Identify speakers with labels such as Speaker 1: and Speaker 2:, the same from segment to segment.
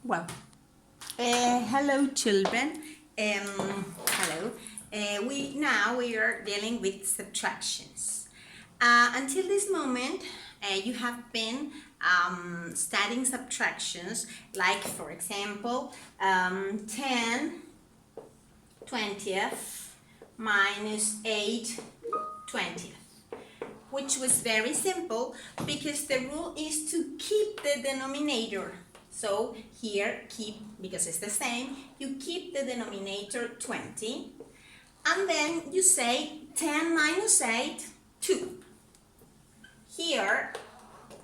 Speaker 1: Well, hello children. Hello. We are dealing with subtractions. Until this moment, you have been studying subtractions, like for example, 10 20th minus 8 20th, which was very simple because the rule is to keep the denominator. So here, because it's the same, you keep the denominator 20, and then you say 10 minus 8, 2. Here,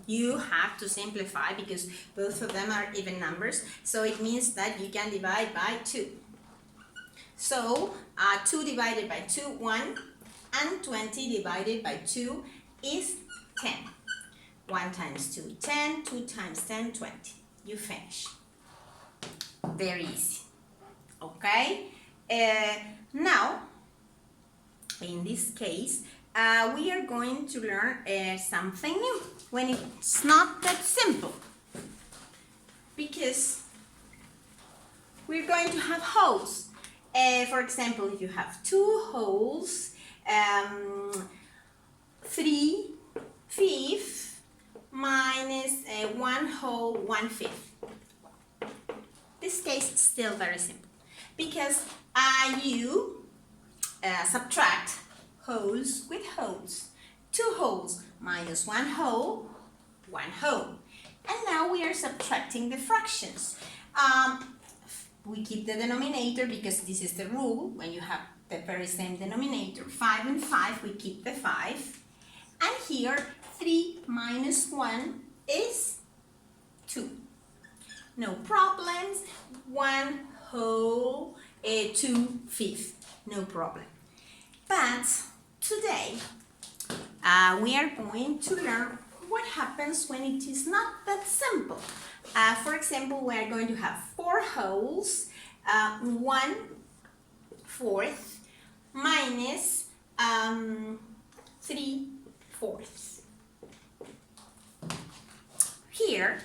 Speaker 1: you have to simplify because both of them are even numbers, so it means that you can divide by 2. So 2 divided by 2, 1, and 20 divided by 2 is 10. 1 times 2, 10, 2 times 10, 20. You finish. Very easy. Okay? Now, in this case, we are going to learn something new when it's not that simple. Because we're going to have wholes. For example, if you have 2 wholes, 3 fifths minus 1 whole 1/5. This case is still very simple because you subtract wholes with wholes. 2 wholes minus 1 whole, 1 whole. And now we are subtracting the fractions. We keep the denominator because this is the rule. When you have the very same denominator, 5 and 5, we keep the 5. And here, 3 minus 1 is 2. No problems. 1 whole, 2 fifths. No problem. But today, we are going to learn what happens when it is not that simple. For example, we are going to have 4 wholes, 1/4 minus 3/4. Here,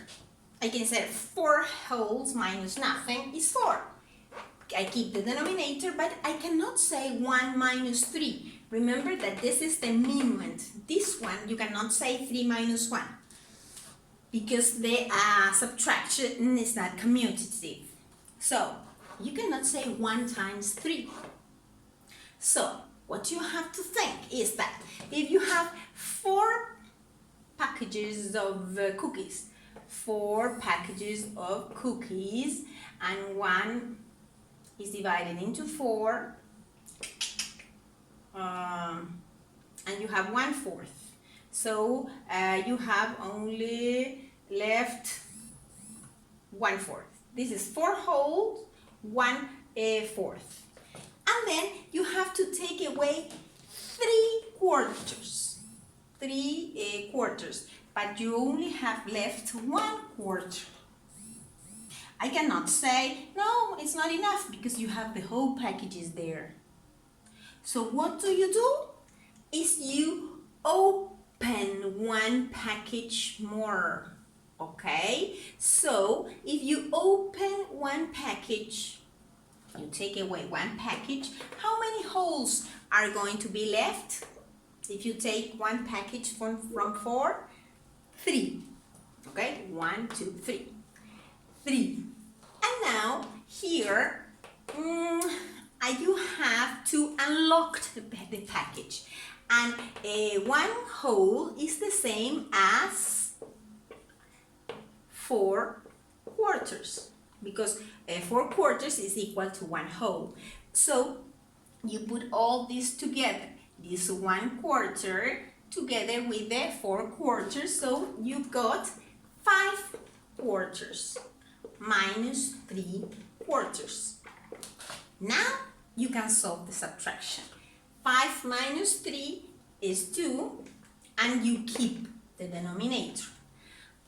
Speaker 1: I can say 4 wholes minus nothing is 4. I keep the denominator, but I cannot say 1 minus 3. Remember that this is the minuend. This one, you cannot say 3 minus 1 because the subtraction is not commutative. So, you cannot say 1 times 3. So, what you have to think is that if you have 4 packages of cookies, 4 packages of cookies, and one is divided into 4, and you have 1/4. So you have only left 1/4. This is 4 whole, 1/4. And then you have to take away 3/4. 3/4. But you only have left 1/4. I cannot say, no, it's not enough because you have the whole packages there. So what do? Is you open one package more, okay? So if you open one package, you take away one package, how many wholes are going to be left? If you take one package from 4, 3, okay? 1, 2, 3. 3. And now here you have to unlock the package, and 1 whole is the same as 4/4 because 4/4 is equal to 1 whole. So you put all this together, this 1/4 together with the 4/4, so you got 5/4 minus 3/4. Now you can solve the subtraction. 5 minus 3 is 2, and you keep the denominator.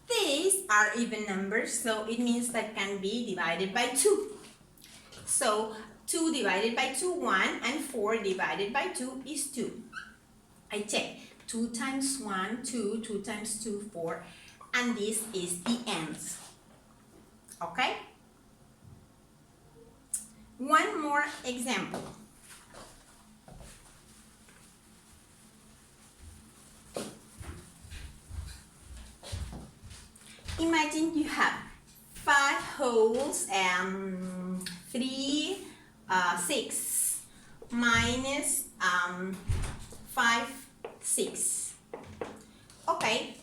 Speaker 1: These are even numbers, so it means that can be divided by 2. So 2 divided by 2, 1, and 4 divided by 2 is 2. I check. 2 times 1, 2, 2 times 2, 4, and this is the end. Okay? One more example. Imagine you have 5 wholes and 3 6 minus 5 6. Okay,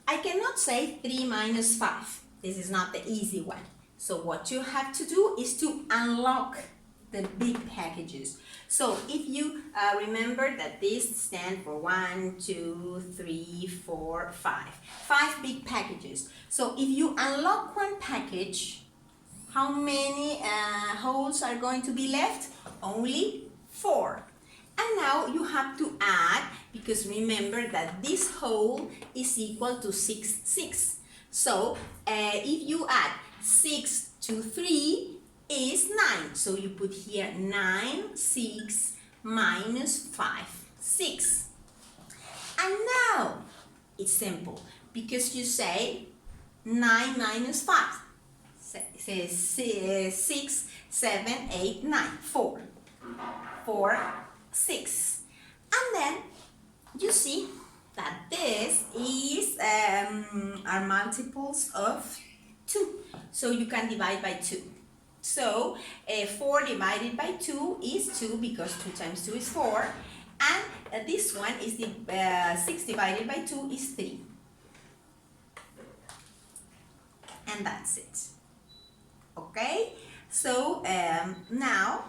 Speaker 1: I cannot say 3 minus 5. This is not the easy one. So what you have to do is to unlock the big packages. So if you remember that this stands for 1, 2, 3, 4, 5. 5 big packages. So if you unlock one package, how many holes are going to be left? Only 4. And now you have to add, because remember that this hole is equal to 6, 6. So if you add 6 to 3 is 9. So you put here 9, 6 minus 5, 6. And now it's simple, because you say 9 minus 5. Say 6, 7, 8, 9, 4. 4, 6. And then you see that this is are multiples of 2. So you can divide by 2. So 4 divided by 2 is 2, because 2 times 2 is 4. And this one is the 6 divided by 2 is 3. And that's it. Okay? So now,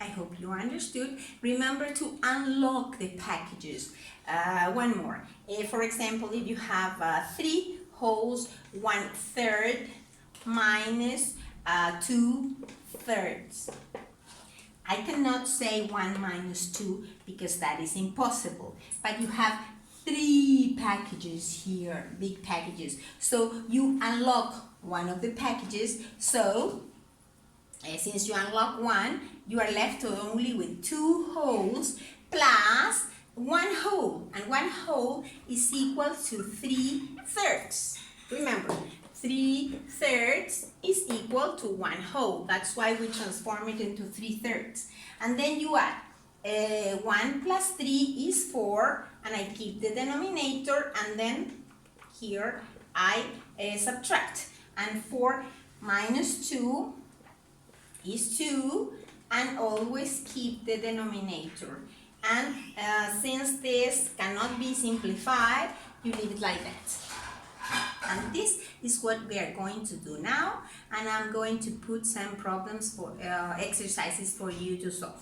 Speaker 1: I hope you understood. Remember to unlock the packages. One more. For example, if you have 3 wholes, 1/3 minus 2/3. I cannot say 1 minus 2 because that is impossible. But you have 3 packages here, big packages. So you unlock one of the packages. So since you unlock one, you are left only with 2 holes plus 1 hole. And 1 hole is equal to 3/3. Remember, 3/3 is equal to 1 whole. That's why we transform it into 3/3. And then you add 1 plus 3 is 4, and I keep the denominator, and then here I subtract. And 4 minus 2 is 2, and always keep the denominator. And since this cannot be simplified, you leave it like that. And this is what we are going to do now, and I'm going to put some problems for exercises for you to solve.